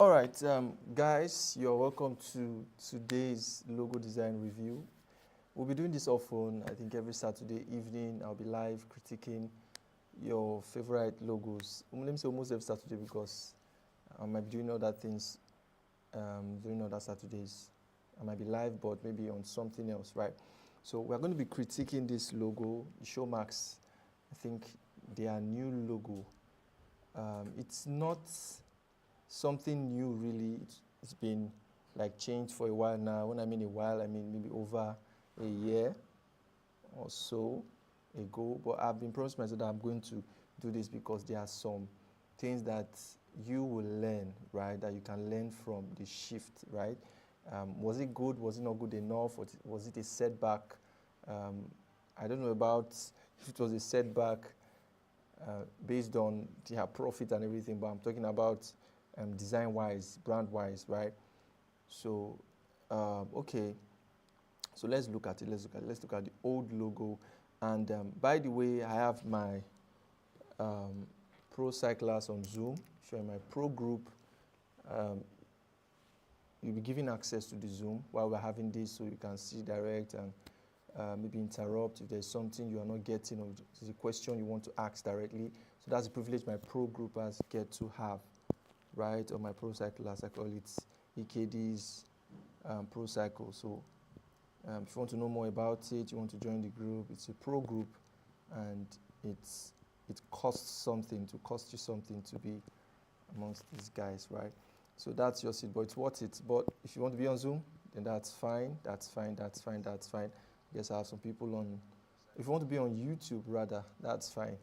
All right, guys, you're welcome to today's logo design review. We'll be doing this often. I think every Saturday evening I'll be live critiquing your favorite logos. Let me say almost every Saturday because I might be doing other things during other Saturdays. I might be live, but maybe on something else, right? So we're going to be critiquing this logo, the Showmax. I think their new logo. It's not something new, really. It's been like changed for a while now. When I mean a while, I mean maybe over a year or so ago. But I've been promising myself that I'm going to do this because there are some things that you will learn, right? That you can learn from the shift, right? Was it good? Was it not good enough? Was it a setback? I don't know about if it was a setback based on their profit and everything, but I'm talking about design-wise, brand-wise, right? So, okay. So let's look at it. Let's look at the old logo. And by the way, I have my pro cyclers on Zoom. Showing my pro group. You'll be given access to the Zoom while we're having this, so you can see direct and maybe interrupt if there's something you are not getting or there's a question you want to ask directly. So that's a privilege my pro groupers get to have, right? Or my pro cyclers, I call it EKD's pro cycle. So if you want to know more about it, you want to join the group, it's a pro group and it costs something, to cost you something to be amongst these guys, right? So that's your seat, but it's worth it. But if you want to be on Zoom, then that's fine. Yes, I have some people on. If you want to be on YouTube, rather, that's fine.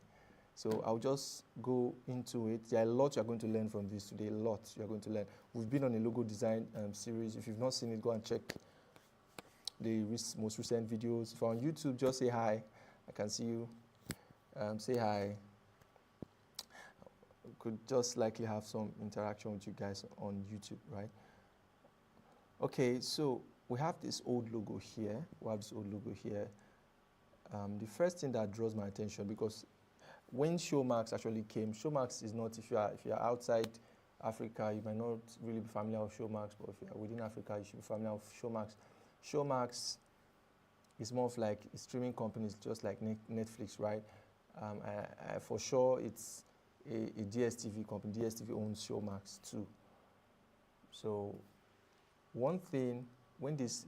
So I'll just go into it. There are a lot you're going to learn from this today. A lot you're going to learn. We've been on a logo design series. If you've not seen it, go and check the most recent videos. If you're on YouTube, just say hi. I can see you. Say hi. We could just likely have some interaction with you guys on YouTube, right? Okay, so we have this old logo here. The first thing that draws my attention, because when Showmax actually came, Showmax is not, if you are outside Africa, you might not really be familiar with Showmax, but if you are within Africa, you should be familiar with Showmax. Showmax is more of like a streaming company, it's just like Netflix, right? For sure, it's a DSTV company. DSTV owns Showmax too. So one thing, when this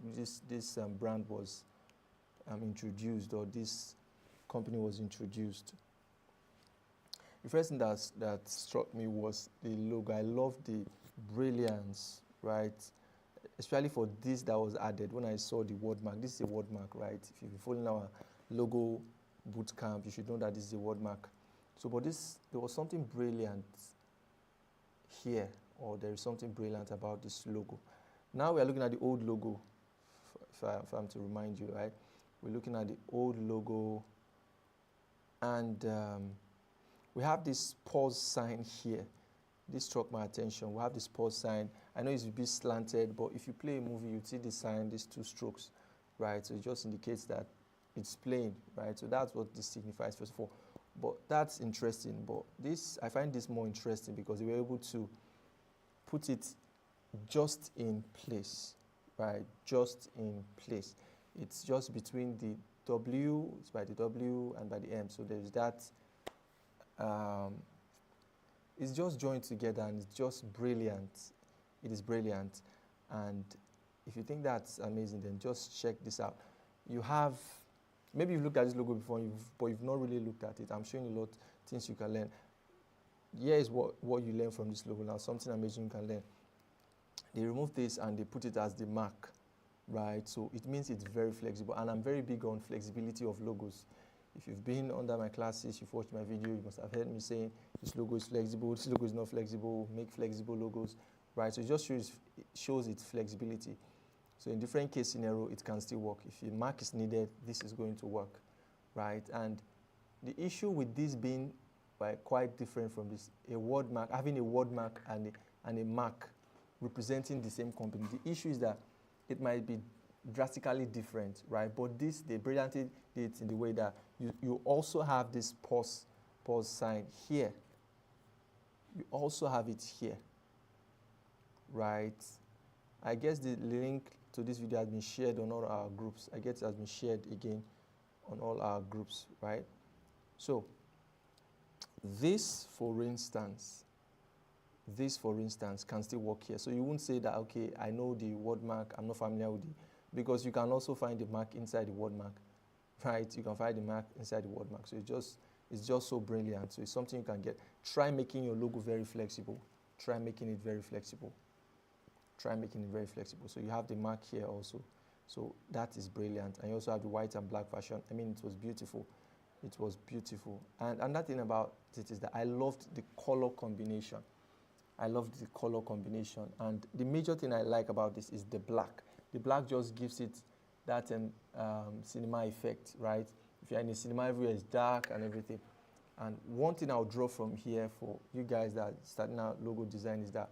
brand was introduced, or this company was introduced, the first thing that struck me was the logo. I love the brilliance, right? Especially for this that was added when I saw the word mark. This is a word mark, right? If you've been following our logo boot camp, you should know that this is a word mark. So, but there was something brilliant here, or there is something brilliant about this logo. Now we are looking at the old logo, if I'm to remind you, right? We're looking at the old logo, and we have this pause sign here. This struck my attention. We have this pause sign. I know it's a bit slanted, but if you play a movie, you'd see the sign, these two strokes, right? So it just indicates that it's playing, right? So that's what this signifies, first of all. But that's interesting. But I find this more interesting because they were able to put it just in place, right? Just in place. It's just between the W, it's by the W and by the M. So there's that. It's just joined together and it's just brilliant. It is brilliant. And if you think that's amazing, then just check this out. You have, maybe you've looked at this logo before, but you've not really looked at it. I'm showing you a lot of things you can learn. Here is what you learn from this logo now, something amazing you can learn. They removed this and they put it as the mark, right? So it means it's very flexible. And I'm very big on flexibility of logos. If you've been under my classes, you've watched my video, you must have heard me saying this logo is flexible, this logo is not flexible, make flexible logos, right? So it just shows its flexibility. So in different case scenario, it can still work. If a mark is needed, this is going to work, right? And the issue with this being quite different from this, a word mark, having a word mark and a mark representing the same company. The issue is that it might be drastically different, right? But they brilliantly did it in the way that you also have this pause sign here. You also have it here. right? I guess the link to this video has been shared on all our groups. I guess it has been shared again on all our groups, right? So this, for instance, can still work here. So you won't say that, okay, I know the word mark, I'm not familiar with it, because you can also find the mark inside the word mark, right? You can find the mark inside the word mark. So it's just so brilliant. So it's something you can get. Try making your logo very flexible. Try making it very flexible. Try making it very flexible. So you have the mark here also. So that is brilliant. And you also have the white and black version. I mean, it was beautiful. It was beautiful. And another thing about it is that I loved the color combination. I loved the color combination. And the major thing I like about this is the black. The black just gives it that cinema effect, right? If you're in a cinema, everywhere is dark and everything. And one thing I'll draw from here for you guys that are starting out logo design is that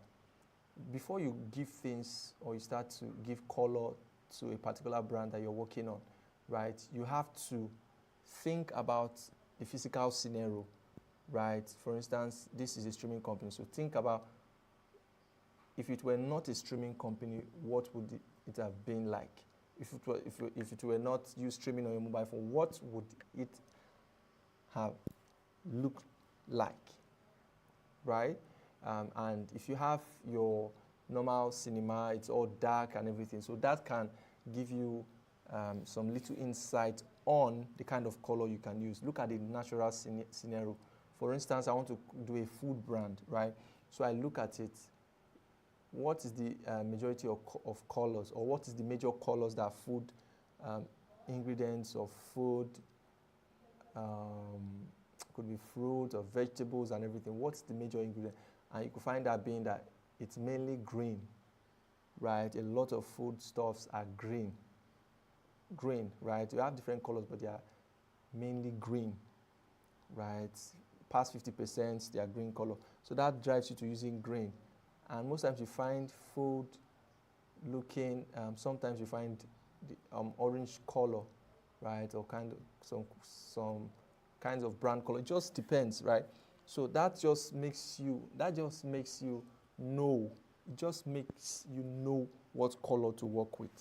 before you give things or you start to give color to a particular brand that you're working on, right, you have to think about the physical scenario, right? For instance, this is a streaming company, so think about if it were not a streaming company, what would it have been like? If it were not you streaming on your mobile phone, what would it have looked like, right? And if you have your normal cinema, it's all dark and everything, so that can give you some little insight on the kind of color you can use. Look at the natural scenario. For instance, I want to do a food brand, right? So I look at it. What is the majority of colors, or what is the major colors that food ingredients of food, could be fruit or vegetables and everything. What's the major ingredient? And you could find that being that it's mainly green, right? A lot of foodstuffs are green, right? You have different colors, but they are mainly green, right? Past 50%, they are green color. So that drives you to using green. And most times you find food looking, sometimes you find the orange color, right? Or kind of some kinds of brown color. It just depends, right? So that just makes you know. It just makes you know what color to work with,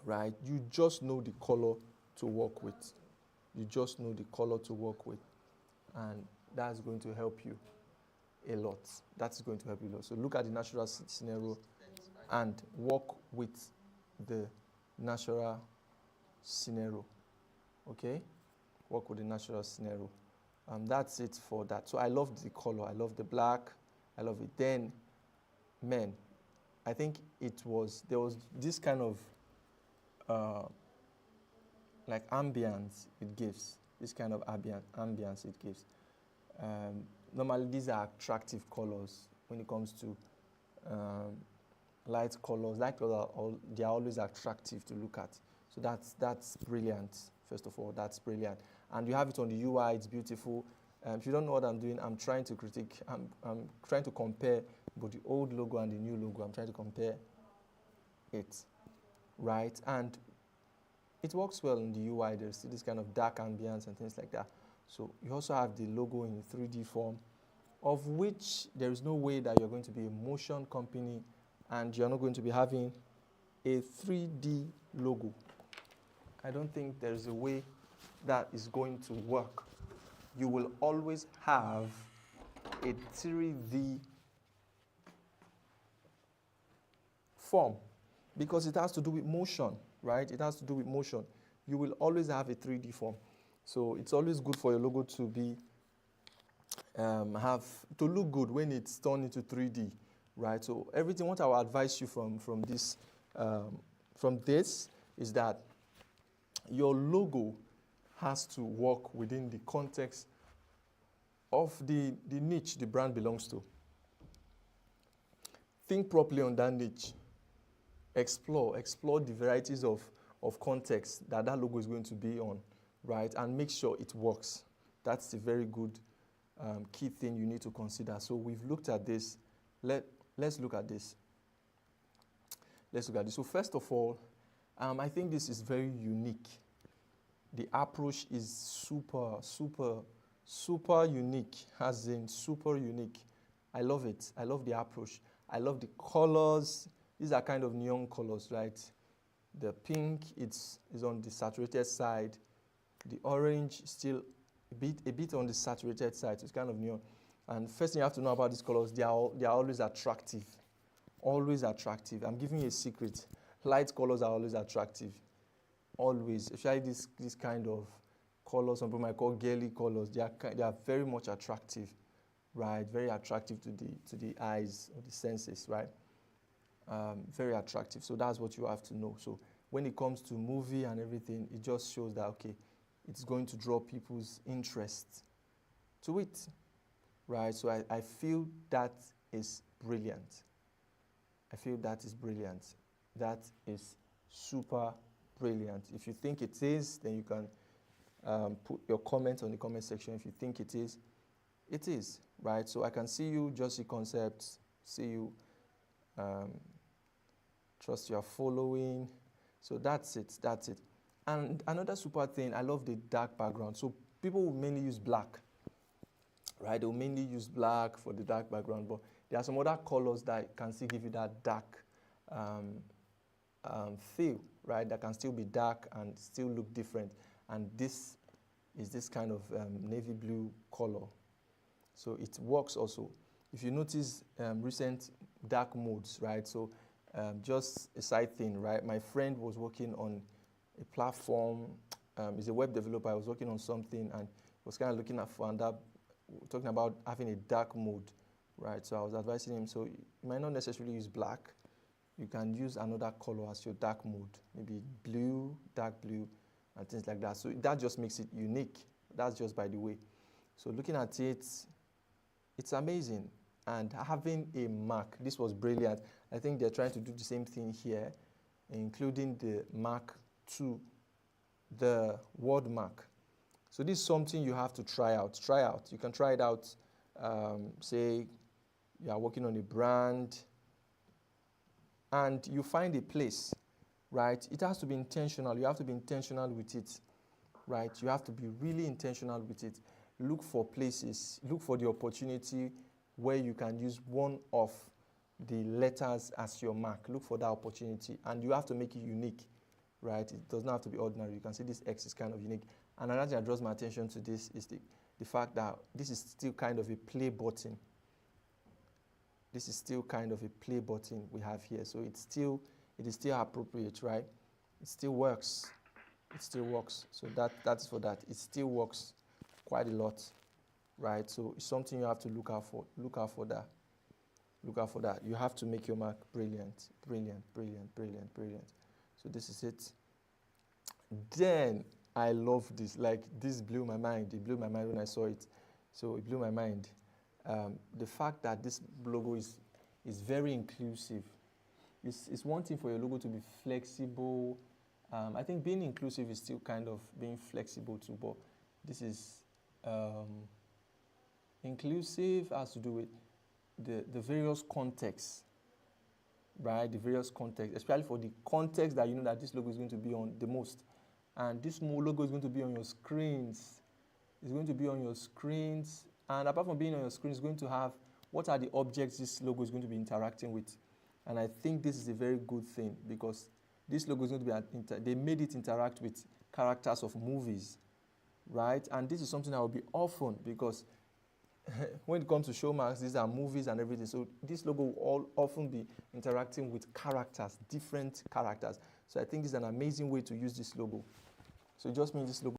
right? You just know the color to work with. You just know the color to work with. And that's going to help you a lot. That's going to help you a lot. So look at the natural scenario and work with the natural scenario. Okay? Work with the natural scenario. That's it for that. So I love the color. I love the black. I love it. Then, man, I think there was this kind of like ambience it gives. This kind of ambience it gives. Normally, these are attractive colors when it comes to light colors. Light colors they are always attractive to look at. So that's brilliant. First of all, that's brilliant. And you have it on the UI. It's beautiful. If you don't know what I'm doing, I'm trying to critique. I'm trying to compare both the old logo and the new logo. I'm trying to compare it, right? And it works well in the UI. There's still this kind of dark ambience and things like that. So you also have the logo in a 3D form, of which there is no way that you're going to be a motion company and you're not going to be having a 3D logo. I don't think there is a way that is going to work. You will always have a 3D form because it has to do with motion, right? It has to do with motion. You will always have a 3D form. So it's always good for your logo to be to look good when it's turned into 3D, right? So everything, what I will advise you from this is that your logo has to work within the context of the niche the brand belongs to. Think properly on that niche. Explore the varieties of contexts that logo is going to be on, right? And make sure it works. That's a very good key thing you need to consider. So we've looked at this. Let's look at this. Let's look at this. So first of all, I think this is very unique. The approach is super unique, as in super unique. I love it. I love the approach. I love the colors. These are kind of neon colors, right? The pink is on the saturated side. The orange still a bit on the saturated side. So it's kind of neon. And first thing you have to know about these colors, they are always attractive. Always attractive. I'm giving you a secret. Light colors are always attractive. Always. Especially this kind of colors, some people might call girly colors. They are very much attractive, right? Very attractive to the eyes or the senses, right? Very attractive. So that's what you have to know. So when it comes to movie and everything, it just shows that, okay, it's going to draw people's interest to it, right? So I feel that is brilliant. I feel that is brilliant. That is super brilliant. If you think it is, then you can put your comment on the comment section. If you think it is, right? So I can see you, just see concepts, see you, trust you are following. So that's it. And another super thing, I love the dark background. So people will mainly use black, right? They'll mainly use black for the dark background, but there are some other colors that can still give you that dark feel, right? That can still be dark and still look different. And this is this kind of navy blue color. So it works also. If you notice recent dark modes, right? So just a side thing, right? My friend was working on a platform. He's a web developer. I was working on something and was kind of looking at talking about having a dark mode, right? So I was advising him, so you might not necessarily use black. You can use another color as your dark mode, maybe blue, dark blue, and things like that. So that just makes it unique. That's just by the way. So looking at it, it's amazing. And having a Mac, this was brilliant. I think they're trying to do the same thing here, including the Mac 2, the Word Mac. So this is something you have to try out. You can try it out. Say you are working on a brand, and you find a place, right? It has to be intentional. You have to be intentional with it, right? You have to be really intentional with it. Look for places. Look for the opportunity where you can use one of the letters as your mark. Look for that opportunity, and you have to make it unique, right? It does not have to be ordinary. You can see this X is kind of unique. And another thing that draws my attention to this is the fact that this is still kind of a play button. This is still kind of a play button we have here. So it is still appropriate, right? It still works. It still works. So that's for that. It still works quite a lot, right? So it's something you have to look out for. Look out for that. Look out for that. You have to make your mark brilliant, brilliant, brilliant, brilliant, brilliant. So this is it. Then I love this. Like, this blew my mind. It blew my mind when I saw it. So it blew my mind. The fact that this logo is very inclusive. It's one thing for your logo to be flexible. I think being inclusive is still kind of being flexible too, but this is inclusive has to do with the various contexts, right? The various contexts, especially for the context that you know that this logo is going to be on the most. And this logo is going to be on your screens. It's going to be on your screens. And apart from being on your screen, it's going to have what are the objects this logo is going to be interacting with. And I think this is a very good thing because this logo is going to be, they made it interact with characters of movies, right? And this is something that will be often because when it comes to show marks, these are movies and everything. So this logo will often be interacting with characters, different characters. So I think this is an amazing way to use this logo. So it just means this logo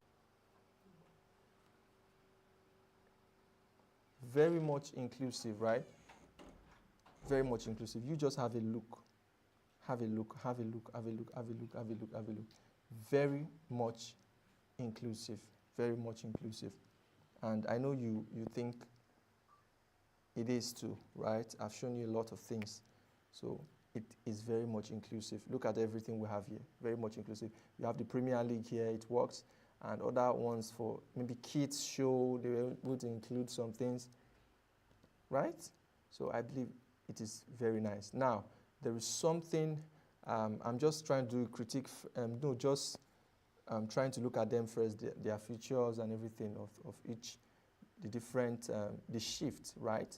very much inclusive, right? Very much inclusive. You just have a look. Have a look, have a look, have a look, have a look, have a look, have a look. Very much inclusive. Very much inclusive. And I know you think it is too, right? I've shown you a lot of things. So it is very much inclusive. Look at everything we have here. Very much inclusive. You have the Premier League here, it works. And other ones for maybe kids show, they were able to include some things, right? So I believe it is very nice. Now, there is something, I'm just trying to do critique, trying to look at them first, their features and everything of each, the different, the shift, right?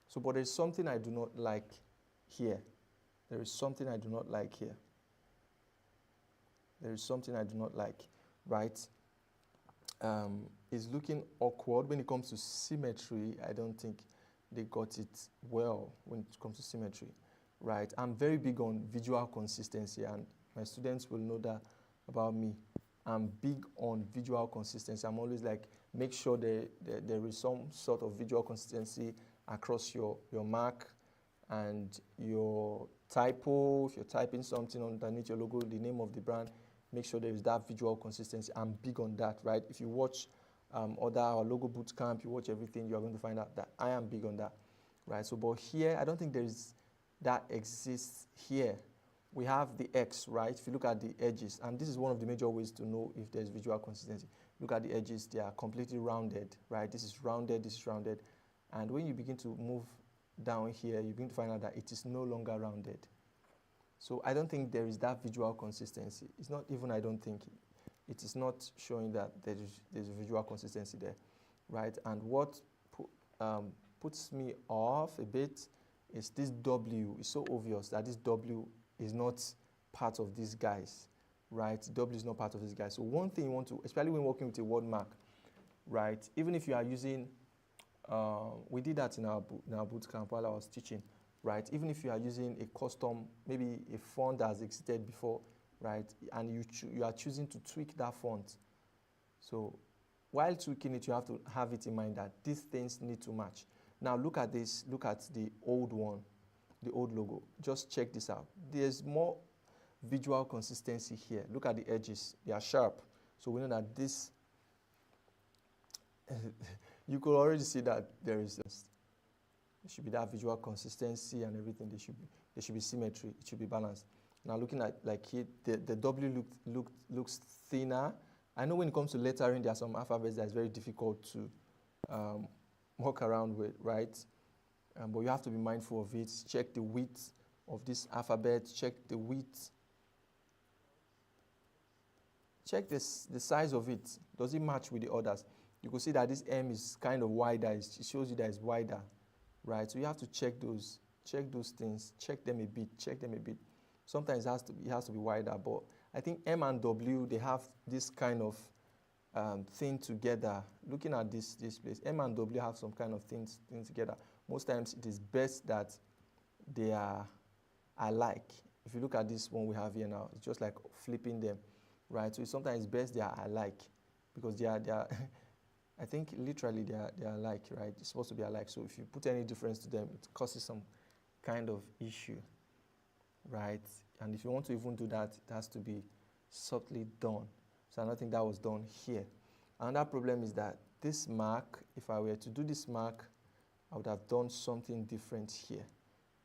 So, but there's something I do not like here. There is something I do not like here. There is something I do not like, right? It's looking awkward when it comes to symmetry. I don't think they got it well when it comes to symmetry, right? I'm very big on visual consistency, and my students will know that about me. I'm big on visual consistency. I'm always like, make sure there is some sort of visual consistency across your mark and your typo. If you're typing something underneath your logo, the name of the brand, make sure there is that visual consistency. I'm big on that, right? If you watch other our logo bootcamp, you watch everything, you are going to find out that I am big on that, right? So, but here, I don't think there is that exists here. We have the X, right? If you look at the edges, and this is one of the major ways to know if there's visual consistency. Look at the edges, they are completely rounded, right? This is rounded, this is rounded. And when you begin to move down here, you begin to find out that it is no longer rounded. So I don't think there is that visual consistency. It's not even, I don't think, it is not showing that there's visual consistency there, right? And what puts me off a bit is this W. It's so obvious that this W is not part of these guys, right? W is not part of these guys. So one thing you want to, especially when working with a word mark, right? Even if you are using, we did that in our bootcamp while I was teaching, right? Even if you are using a custom, maybe a font that has existed before, right? And you are choosing to tweak that font. So while tweaking it, you have to have it in mind that these things need to match. Now look at this, look at the old one, the old logo. Just check this out. There's more visual consistency here. Look at the edges, they are sharp. So we know that this, you could already see that there should be that visual consistency and everything. There should be symmetry. It should be balanced. Now looking at like here, the W looks thinner. I know when it comes to lettering, there are some alphabets that is very difficult to walk around with, right? But you have to be mindful of it. Check the width of this alphabet. Check the width. Check the size of it. Does it match with the others? You can see that this M is kind of wider. It shows you that it's wider, right? So you have to check those things. Check them a bit. Sometimes it has to be wider, but I think M and W, they have this kind of thing together. Looking at this place, M and W have some kind of things together. Most times it is best that they are alike. If you look at this one we have here now, it's just like flipping them, right? So sometimes it's best they are alike because they are I think literally they are alike, right? It's supposed to be alike. So if you put any difference to them, it causes some kind of issue, right? And if you want to even do that, it has to be subtly done. So I don't think that was done here. Another problem is that this mark, if I were to do this mark, I would have done something different here,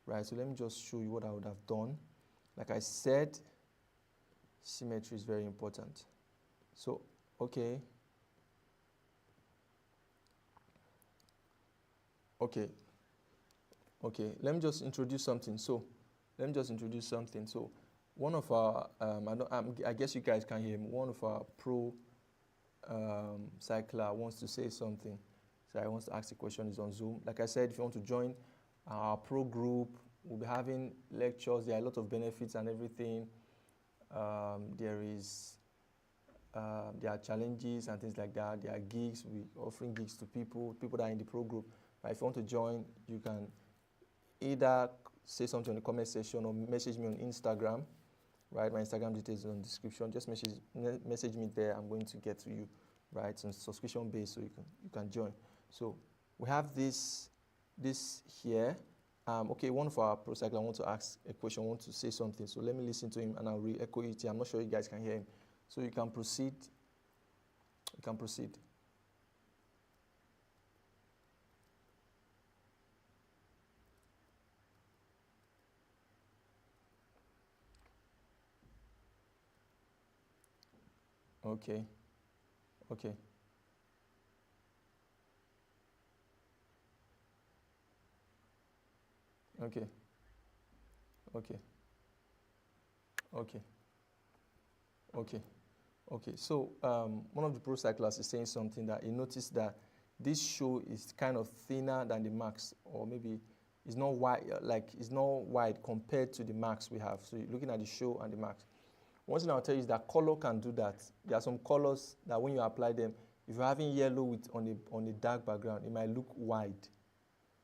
right? So let me just show you what I would have done. Like I said, symmetry is very important. So, okay, let me just introduce something. So one of our, I guess you guys can hear him, one of our pro cycler wants to say something. So I want to ask a question. Is on Zoom. Like I said, if you want to join our pro group, we'll be having lectures. There are a lot of benefits and everything. There are challenges and things like that. There are gigs. We're offering gigs to people that are in the pro group. Right? If you want to join, you can either say something in the comment section or message me on Instagram. Right? My Instagram details are in the description. Just message me there. I'm going to get to you. Right? It's on subscription based, so you can join. So we have this here. Okay, one of our pro cyclers wants to ask a question, wants to say something. So let me listen to him and I'll re-echo it here. I'm not sure you guys can hear him. So you can proceed. Okay. Okay. Okay. Okay. Okay. Okay. Okay. So one of the pro cyclists is saying something that he noticed that this show is kind of thinner than the marks, or maybe It's not wide, it's not wide compared to the marks we have. So you're looking at the show and the marks. One thing I'll tell you is that color can do that. There are some colors that when you apply them, if you're having yellow on a dark background, it might look wide,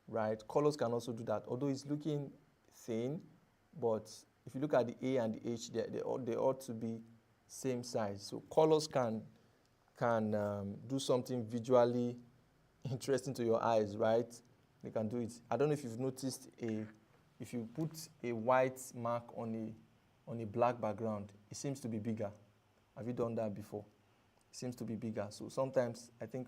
right? Colors can also do that. Although it's looking thin, but if you look at the A and the H, they ought to be same size. So colors can do something visually interesting to your eyes, right? They can do it. I don't know if you've noticed if you put a white mark on a black background, it seems to be bigger. Have you done that before? It seems to be bigger. So sometimes I think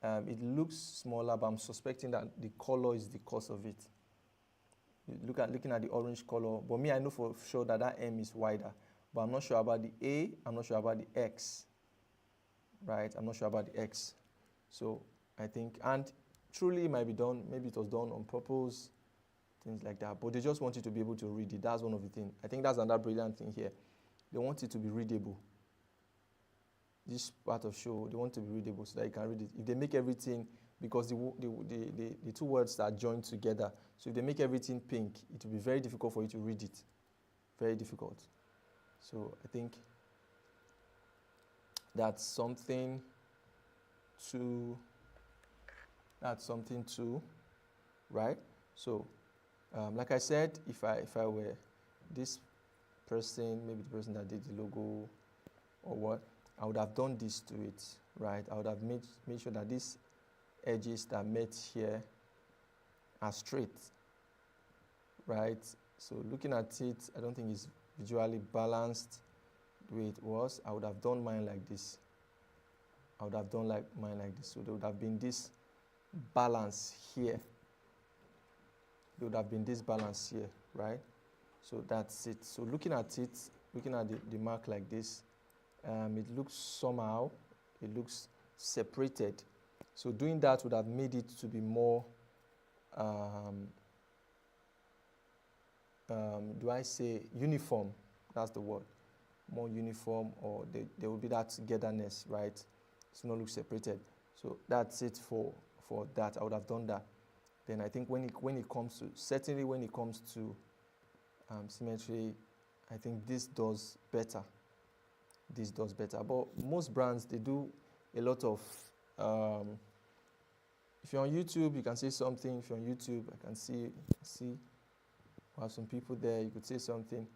it looks smaller, but I'm suspecting that the color is the cause of it. Looking at the orange color, but me, I know for sure that M is wider, but I'm not sure about the A, I'm not sure about the X, right? I'm not sure about the X. So I think, and truly it might be done, maybe it was done on purpose, things like that, but they just want you to be able to read it. That's one of the things. I think that's another brilliant thing here. They want it to be readable. This part of show, they want to be readable so that you can read it. If they make everything, because the two words are joined together, so if they make everything pink, it will be very difficult for you to read it. Very difficult. So I think that's something to, right? So, like I said, if I were this person, maybe the person that did the logo or what, I would have done this to it, right? I would have made sure that these edges that met here are straight, right? So looking at it, I don't think it's visually balanced the way it was. I would have done mine like this. So there would have been this balance here. There would have been this balance here, right? So that's it. So looking at it, looking at the mark like this, it looks somehow, it looks separated. So doing that would have made it to be more, do I say uniform? That's the word. More uniform, or there will be that togetherness, right? It's not look separated. So that's it for that. I would have done that. Then I think when it comes to, certainly when it comes to symmetry, I think this does better. This does better. But most brands, they do a lot of, if you're on YouTube, you can say something. If you're on YouTube, I can see we have some people there, you could say something.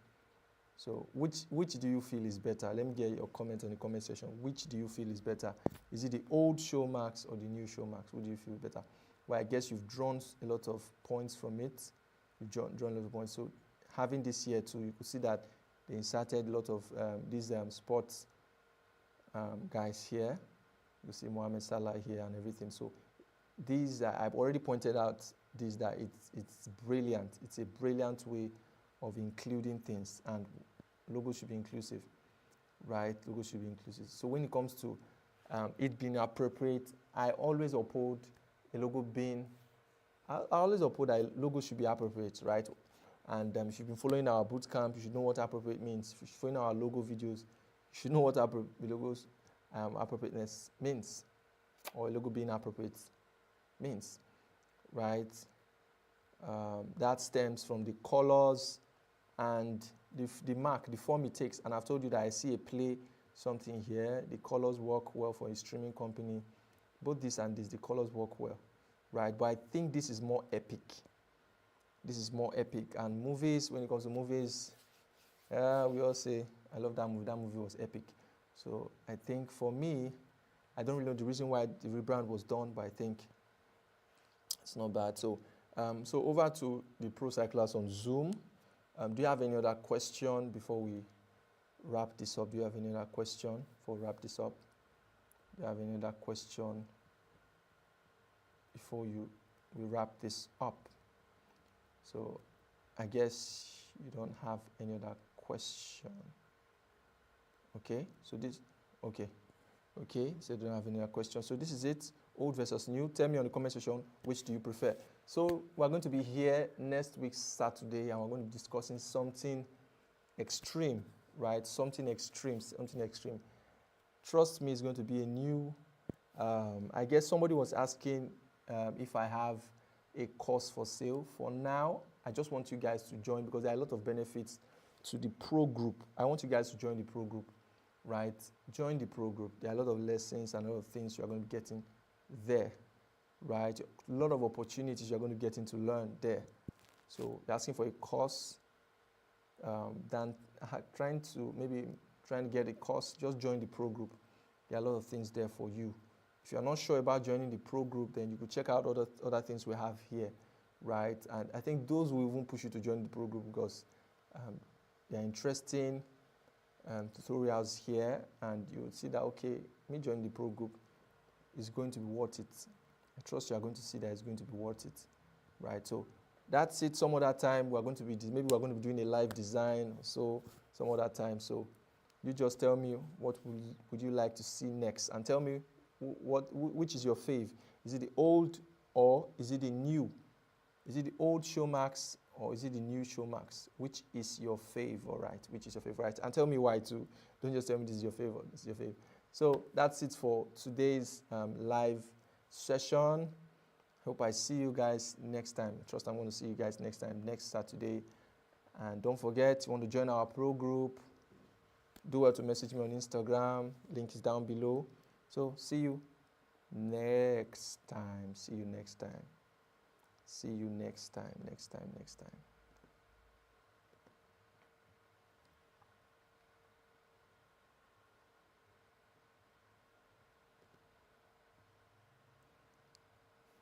So which do you feel is better? Let me get your comment in the comment section. Which do you feel is better? Is it the old show marks or the new show marks? What do you feel better? Well, I guess you've drawn a lot of points from it. You've drawn a lot of points. So having this here too, you could see that they inserted a lot of these sports guys here. You see Mohamed Salah here and everything. So these, I've already pointed out this, that it's brilliant. It's a brilliant way of including things, and logo should be inclusive, right? Logo should be inclusive. So when it comes to it being appropriate, I always uphold a logo being, I always uphold that a logo should be appropriate, right? And if you've been following our bootcamp, you should know what appropriate means. If you're following our logo videos, you should know what the logo's appropriateness means, or a logo being appropriate means, right? That stems from the colors and the mark, the form it takes. And I've told you that I see a play something here. The colors work well for a streaming company. Both this and this, the colors work well, right? But I think this is more epic. This is more epic. And movies, when it comes to movies, we all say, I love that movie. That movie was epic. So I think for me, I don't really know the reason why the rebrand was done, but I think it's not bad. So so over to the pro cyclers on Zoom. Do you have any other question before we wrap this up? Do you have any other question before we wrap this up? Do you have any other question before we wrap this up? So I guess you don't have any other question. Okay, so this, okay, so you don't have any other questions. So this is it, old versus new. Tell me on the comment section, which do you prefer? So we're going to be here next week, Saturday, and we're going to be discussing something extreme, right? Something extreme. Trust me, it's going to be a new, I guess somebody was asking if I have a course for sale. For now, I just want you guys to join because there are a lot of benefits to the pro group. I want you guys to join the pro group, right? Join the pro group. There are a lot of lessons and a lot of things you are going to be getting there, right? A lot of opportunities you're going to be getting to learn there. So you're asking for a course, than trying to get a course, just join the pro group. There are a lot of things there for you. If you're not sure about joining the pro group, then you could check out other things we have here, right? And I think those will even push you to join the pro group because they're interesting tutorials here, and you'll see that, okay, me joining the pro group is going to be worth it. I trust you are going to see that it's going to be worth it, right? So that's it. Some other time we're going to be doing a live design, so some other time. So you just tell me what would you like to see next, and tell me which is your fave. Is it the old or is it the new? Is it the old Showmax or is it the new Showmax? Which is your favorite? Which is your favorite? And tell me why too. Don't just tell me this is your favorite. This is your favorite. So that's it for today's live session. Hope I see you guys next time. I trust I'm going to see you guys next time, next Saturday. And don't forget, you want to join our pro group, do well to message me on Instagram. Link is down below. So see you next time. See you next time. See you next time.